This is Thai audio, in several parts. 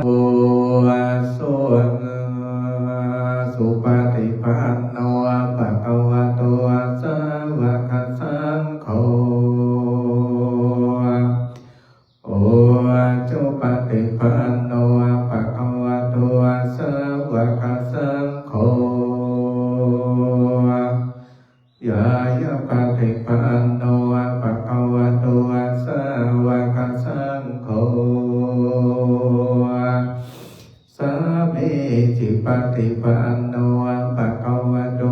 โอสุสุปฏิปันโนภะคะวะโตสาวกสังโฆโอจุปฏิปันโนภะคะวะโตสาวกสังโฆยายะปฏิปันโนภะคะวะโตสาวกสังโฆสามีจิปฏิปันโนภะคะวะโต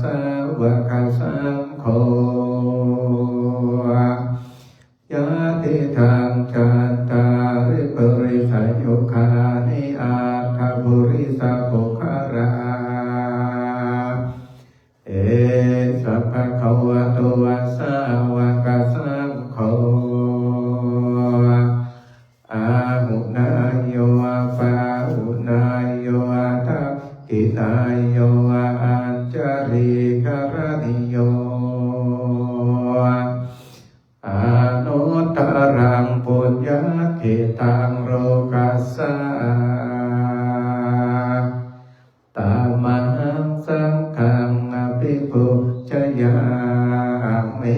สาวกสังโฆยะติทางจันตาริปริสโยคานิอาทาภุริสโภคาราเอสัพพะคะวะโตสาวกสังโฆอาหุนายโยปาหุนายโยทักขินายโยอัญจาริกรณิโยอนุตตรังปุญญเขตังโลกัสสะตามังสังฆังอภิปุจยามิ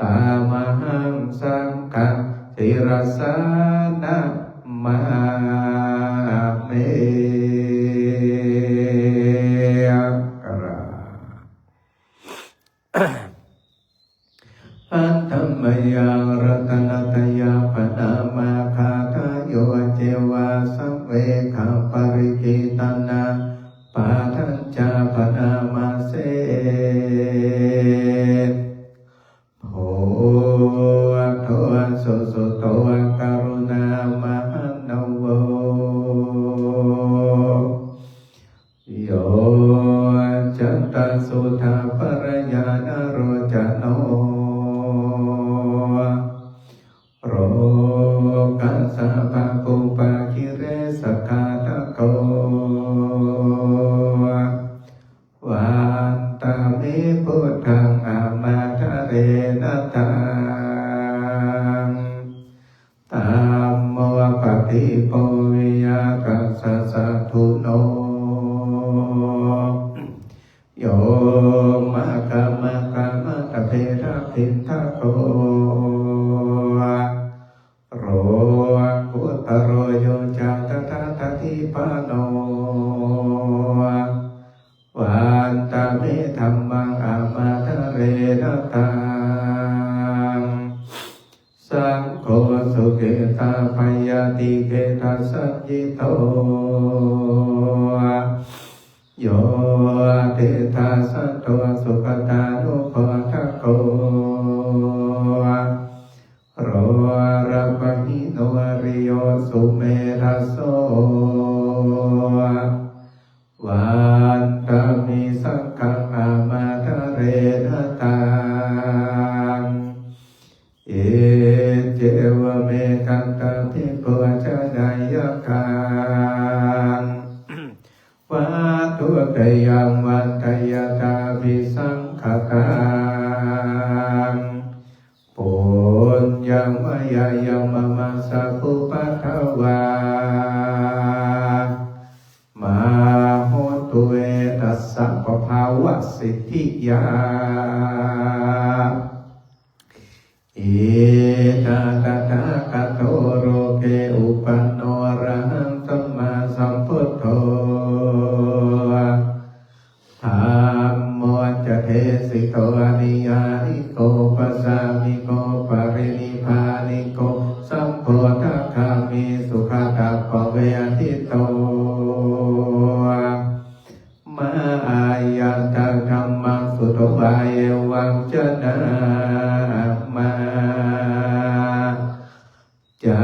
ตามังสังฆังติรสานะมามิอันธรรมยังรัตนตยาปนามาคาทาโยเจวาสัมเวขาปริกิตันนาปาทัญจาปนามาเสโหโทสุสุโตกรุณามหันโวโยจันตสุทาปรญาณโรจโนโรกัสสะภะปุปะคิเรสกาตะโกวันตามิพุทธังอามาทะเรนะตังธัมโมปฏิโปวิยากัสสะสัทธุโนโยมะกะมะกะมะตะเพระพินทะโกโรกุตโรโยจัตตะทะทิปาโนวันตามิธัมมังอามาทะเรนะตังสังโฆสุเกตาปยาติเกตาสัจจิโตโยเตตาสัตโตสุขตานุโภทะโกโรระปะหิโนริโยสุเมทัสโสวันตามิสังฆังอามาทะเรนะตังเอเจวเมกันตภิปุจจายกังวัตุเตยังวันตยตาภิสังขกังปุญญังวายายังมะมัสสะภุปัทวามโหตุเอตัสสะปะภาวะสิทธิยาอิตาตถาคโตโรเกอุปันโนอะระหังสัมมาสัมพุทโธธัมโมจะเทสิโตอนิยานิโกปัสสามิโกปรินิพพานิโกสัมโพธิคามิสุขตัปปะเวทิโตมาอายันตธัมมังสุตวายเอวังจนะมาจา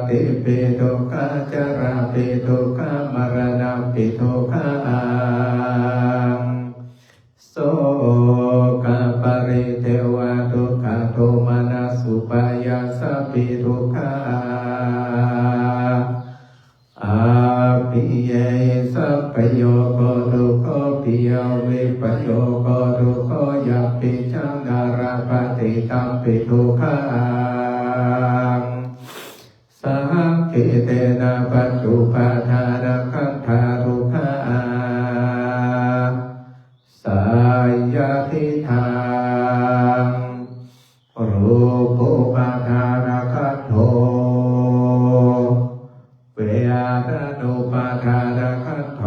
ติปิทุกขาจาราปิทุกขามรณะปิทุกขาโสกปริเทวทุกขโทมานัสสุปายาสปิทุกขาอาปิเยสัพพโยโกทุกขปิยวิปโยโกทุกขยัปปิชังนาราปฏิตัมปิทุกขา ตุปาทานขันธารุขะสายาทิทางรูปุปาทานขันโธเวทนุปาทานขันโธ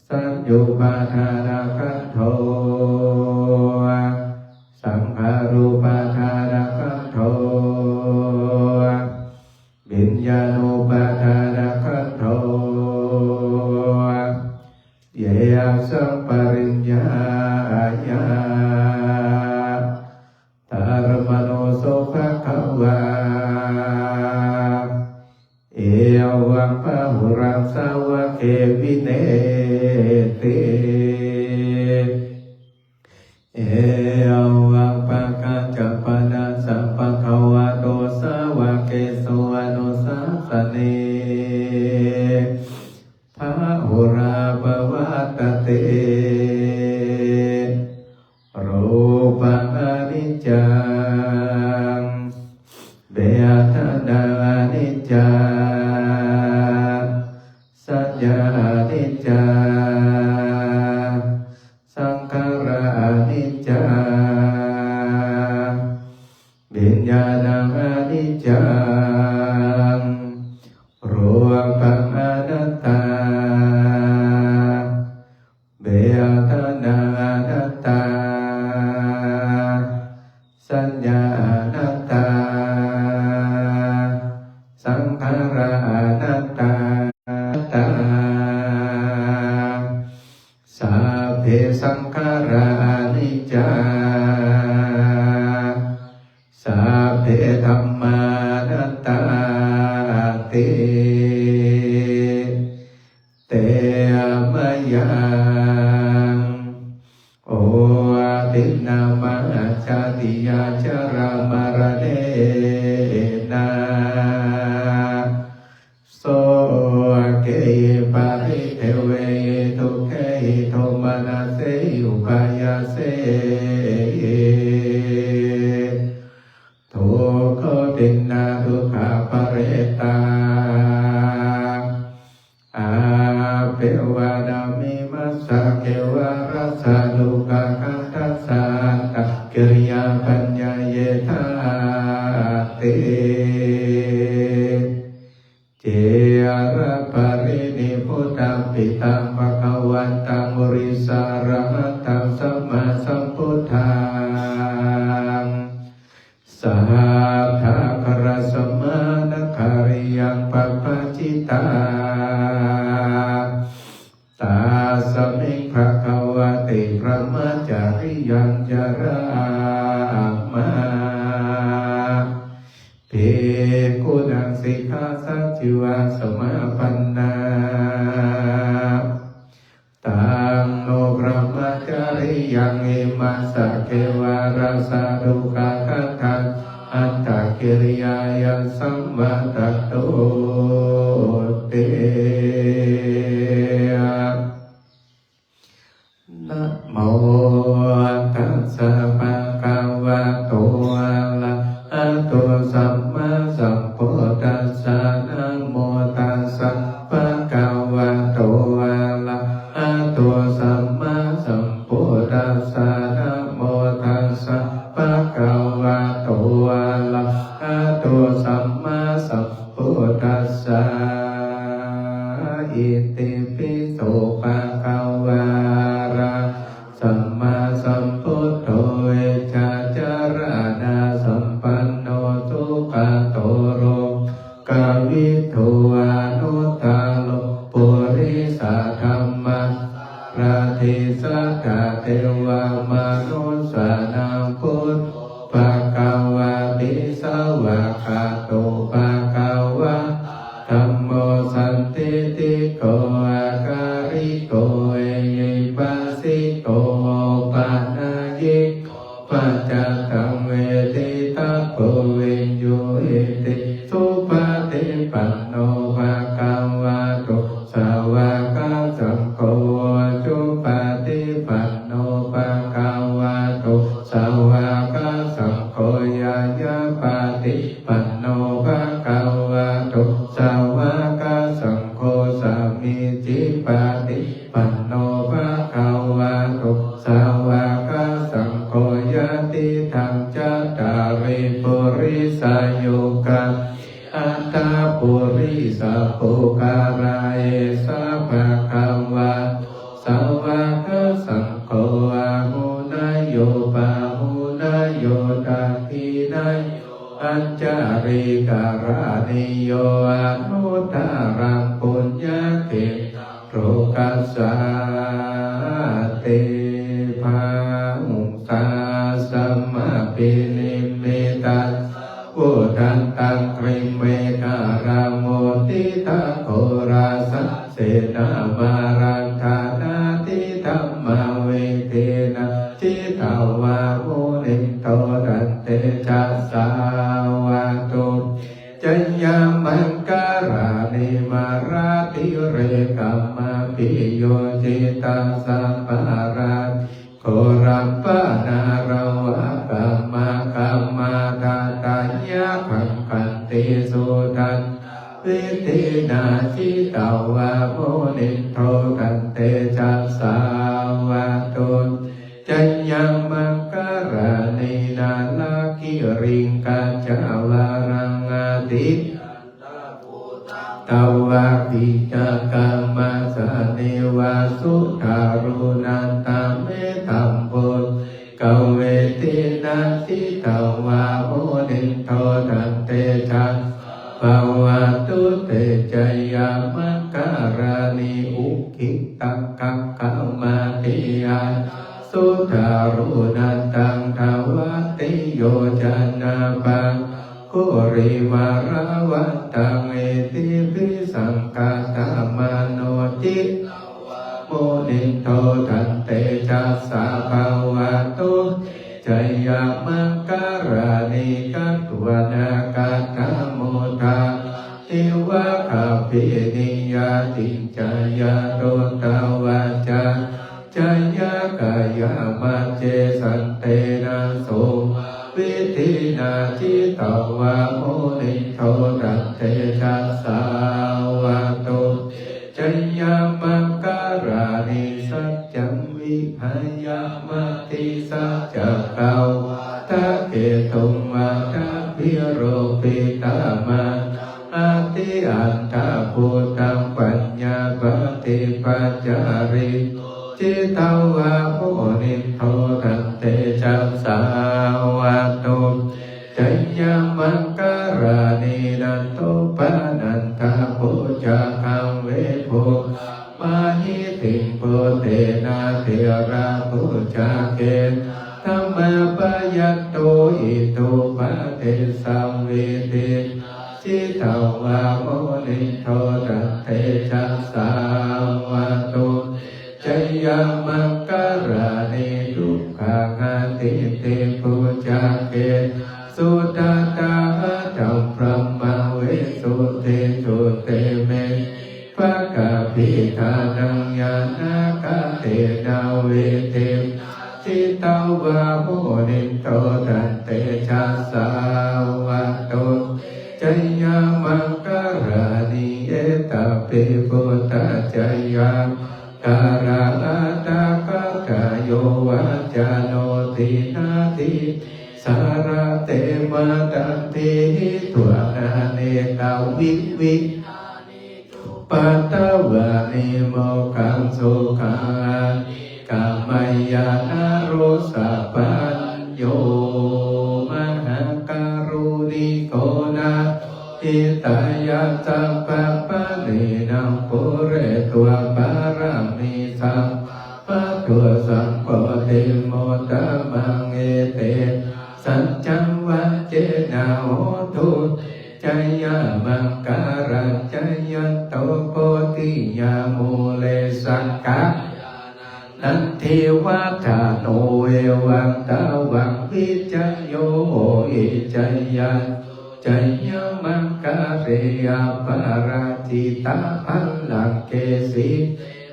สัญญูปาทานขันโธสังขารูปาทานขันโธวิญญาณุปาทานขันโธเยสัมปริญญายาธารมโนโสภควาเอวังพหุรังสาวะเกวิเนติเอวังปะกัจจปนะสัพพะคะวะโตสาวะเกสุอนุสาสเนภะหุราภวัตเตรูปังอนิจจังเวทนาอนิจจังสัญญาอนิจจังสังขารอนิจจังวิญญาณังอนิจจังรูปังอนัตตาเวทนาอนัตตาสัญญาอนัตตาสังขารอนัตตาสัพเพสังขารานิจจาสัพเพธัมมานัตตาติเตมะยังโอตินามาชาติยาจารามรเนนาโสเกปะริเทเวทุเกโทมนาเสอุปายาเสทุกขตินาทุกขปะเรตาอาเปวานามิมัสสะเกวารัสสะลุกะคันทัสสะตักกิริยาปัญญาเยธาติเจระปรินิพุตตังปิตังภคะวันตังบริสารหัตตังสัมมาสัมพุทธังสัพพะคารสมานะคาริยังปัปปจิตาตาสมิงภควติพระมจาริยังจรามาเภกุนังสิกขาสัจจิวาสมาปันนาตังโนพระมจาริยังเอมัสสะเกวาราสาดุกะคัตถังอัตตกิริยายังสัมวัตโตเตนะโมตัสสะภะคะวะโตอะระหะโตสัมมาสัมพุทธัสสะนะโมตัสสะภะคะวะโตอะระหะโตสัมมาสัมพุทธัสสะนะโมตัสสะภะคะวะโตอะระหะโตสัมมาสัมพุทธัสสะอิติปิโสภะคะวะสัมมาสัมพุทโธเวชาจารณะสัมปันโนสุขโตโรกวิทูอนุตตโลปุริสธรรมะประทิสัทธะเทวมนุสสานังพุทธภควาติสาวกตุภควะธัมโมสันติติโกอาการิโกเอยิปัสสิโกปานายิโกปัจจตังเวทิตาโกวิญโยเอติสุปฏิปันโนภะคะวะโตสาวกสังโฆสุปฏิปันโนภะคะวะโตสาวกสังโฆยะปฏิปันโนภะคะวะ ตุสาวกสังโฆสามีจิปฏิปันโนภะคะวะโตสาวกสังโฆยติธังจัตตาริปุริสายุกะอัตตาปุริสาปุการาเอสะภะคะวะสาวกสังโฆอาหุนายโยปะหุนายโยตักขินายอัจจาริการานิโยอนุตตรังปุญญาเกโรกัสสะเตภามุตาสัมมาปินิเมตัสพุทธันตังกริเมการามโมติตาโคราสัสเสนามารังธานาติธัมมาเวเทนะจิตาวาโมนิโตตันเตจัสสาวะตุจัญญามังการานิมาราติเรกัมมาปิโยจิตังสัมปาราโครัมปนารวะกัมมาตาตัญญาขังกันติสุตันวิตินาจิตาวะโมนิโทกันเตจัสสาวะตุจัญญามังการานินาลาคิริงกัจจาวารังอาติตาวะปิจกรรมสเนวาสุทารุนันตเมธัมโพกเวทินาทิตาวะโมนิโทตันเตจัสภวตุเตจยามังการานิอุคิตังกังขมาติยาสุทารุนันตังทาวติโยจันนาปังกุริมาราวันตังเอติปิสังกาตามโนจิโมนิโทตันเตจัสสะภวตุจัยยามังการานิกัตวนาคาตโมทาทิวะคาปินิยาติจายาโตตาวาจาจายากายามาเจสันเตนะโสวิธินาจิตาวะโมนิโทตันเตจัสสาวะตุจัญญามังการานิสัจจังวิหายามติสัจจเกาวตะเกตุงวัตพิโรปิตามาอาติอันตาภูตังปัญญาปฏิปัจจาริจิตาวะโมนิโทตันเตจัสสาวะตุจัญญามังการานินันโตปานันทาปุจจคังเวปุมาหิติปุเตนะเทระปุจจเกธัมมาปยัตโตอิโตปะเทสัมเวเตจิตาวะโมนิโทตันเตจัสสาวะตุจัยยามังการานิทุกขากติเตปุจจเกสุตตาธัมพรหมเวสุเตสุเตเมภะกะปิทานังญาณกะเตนะเวเตจิตาวะโมนิโทตันเตจัสสาวะตุจัยยามังการานิเอตปิปุตตะจัยยาการาตากะกะโยวัจจโนตินาติสารเตมะตันติตัวนาเนกาวิวิปัตตวานิโมกังสุขังกามายานารุสะปัญโยมหาการุณิโกนาอิตายะสัพพะปะเนนะปุเรตัวปารามิสัมปะตัวสัมปะเตโมตะมังเอเตสัจจังวัจเจนะโหตุจัยยามังการัจจยันโตโพธิยามูเลสังกะนันทิวัฏาโนเอวังตาวังวิจัยโยอิจัยยันจัยยามังการเรยปาราจิตาพัลลังเกสิ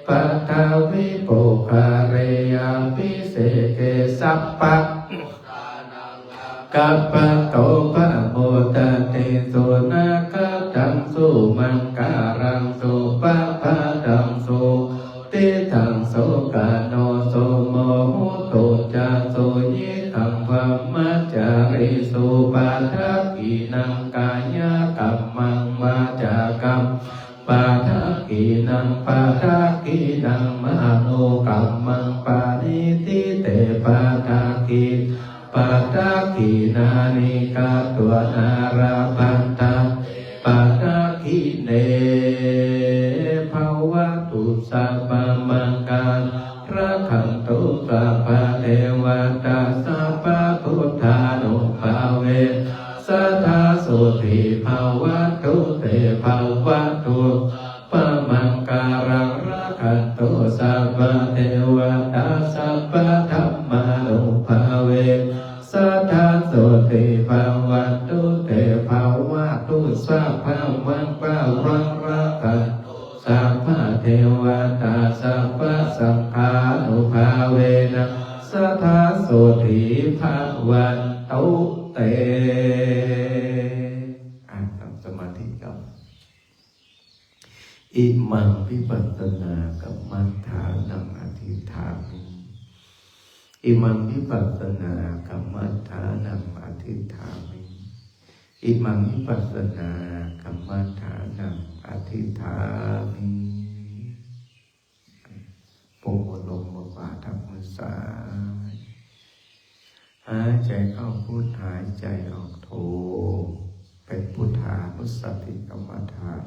ปัตตาวิปุคาเรยปิเสเกสัพพะกัปปะโตปะโมตะเตสุนาคตัง สุมังการังสุปะปะดังสุติทังโสกาโนโสโมหุตุจาโสยิทังพมัจจาริสุปาทักขินังกายกัมมังวาจากัมปาทักขินังปาทักขินังมโนกัมมังปานิทิเตปาทักขิปาทักขินานิกาตัวนาราพันตาปาทักขิเนภวตุสัพพมังการรักขันตุสัพพเทวตาสัพพพุทธานุภาเวสัทธาสุติภาวะตุเตภาวะตุปะมังการังรักขันตุสัพพเทวตาสัพพธัมมานุภาเวสัทธาสุติภาวะตุเตภาวะตุสัพพมังการังรักขันสัพพเทวตาสัพพสังฆานุภาเวนะสัทธาสุติภาวันตุเตทำสมาธิครับอิมังวิปัสสนากัมมัฏฐานังอธิษฐามิอิมังวิปัสสนากัมมัฏฐานังอธิษฐามิอิมังวิปัสสนากัมมัฏฐานังอธิษฐามิปุโมลมบาทัมุสาหายใจเข้าพุทหายใจออกโทเป็นพุทธานุสติกรรมฐาน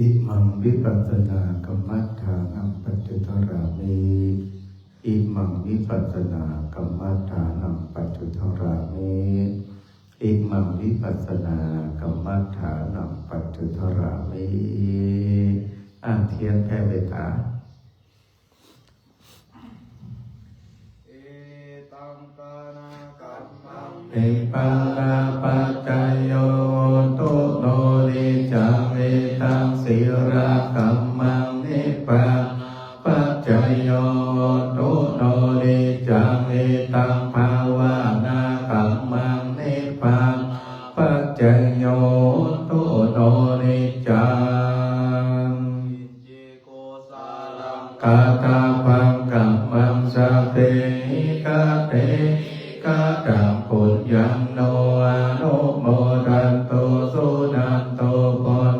อิมังวิปัสสนากรรมัฏฐานังปัจจุทรามิอิมังวิปัสสนากรรมัฏฐานังปัจจุทรามิอิมังวิปัสสนากรรมัฏฐานังปัจจุทรามิเทียนแผ่เมตตาอิปังกาปัจจโยโตโนริจังเวตังศิระกัมมังนิพพาปัจจโยโตโนริจังเวตังภาวนากัมมังนิพพาปัจจโยโตโนริจังกาตาปังกัมมังสะเปหิกาเตกาตังปุญญังโนอนุโมทันโตสุนันโตปน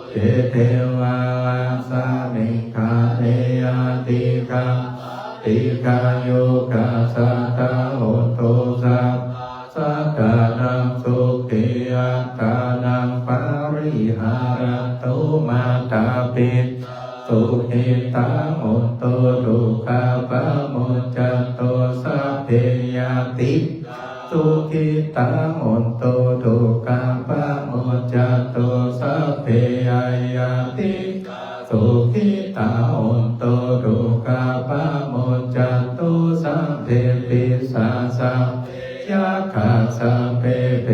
เตเทวาสานิคาเนยติกาติกาโยกาสัตตาโหตุสัพสัตตานังสุขิอัตตานังปาริหารันตุมาตาปิสุขิตังโหตุทุกขปะโมจจันโตสัพเพยติสุขิตังโหตุทุกขปะโมจจันโตสัพเพยติสุขิตังโหตุทุกขปะโมจจันโตสัพเพปิสาสัพยะขัสสะเพเพ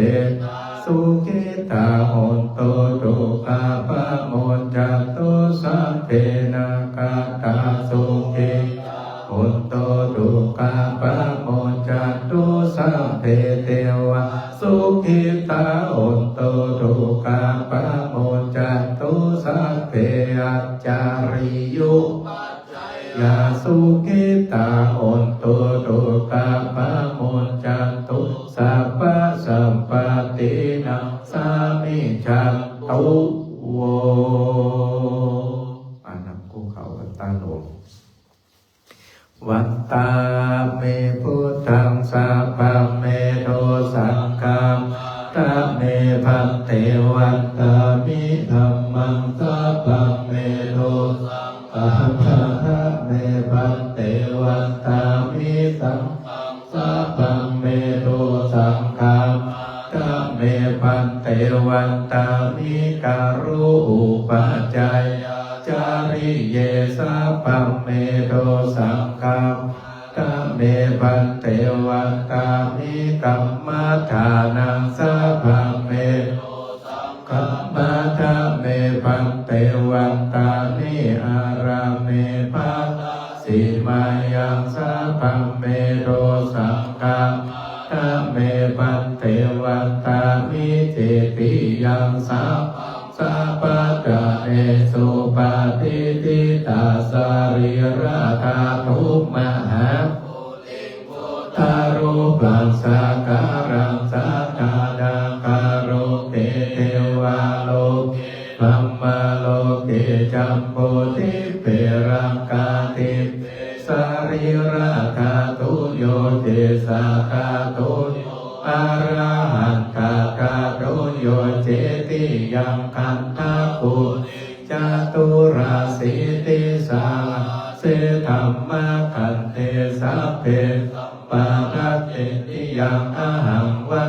สุขิตังโหตุทุกขปะโมจจันโตสัพเพนาคาตาสุขิโหตุทุกขปะโมจจันโตสัพเพเทวะสุขิตังโหตุทุกขปะโมจจันโตสัพเพอัจจาริยุยาสุขิตังโหตุทุกขปะโมจจันโตสัพพะสัมปตินังสามิจันตุโวนับคู่เขาวันตาโลงวันตาเมพุทธังสัพพะเมโทสังฆังตะเมพันเตวันตามิธัมมังสัพพะเมโทสังฆังตะเมพันเตวันตามิธัมมังสัพพะเมโทสังฆังตะเมพันเตวันตามิการุอุปจัยจาริเยสัพพะเมโทสังฆังตะเมพันเตวันตามิกัมมัฏฐานังสัพพะเมโทสังฆังมัฏฐะเมพันเตวันตามิอาราเมภัสสิมายังสัพพะเมโทสังฆังตะเมพันเตวันตามิเจติยังสัพสัพพะกะเอสุปาทิติตาสาริราธาทุมหาทารุปังสาการังสัทธานาคารุเตเทวาโลกธัมมาโลเกจัมโพธิเปรังกาติสาริราธาตุโยเจสาคาตุอาราหันตากาโรโยเจติยังคันทาปุจตุราสีติสาเสธัมมาคันเตสัพเพปาทัตติยังอหังวัน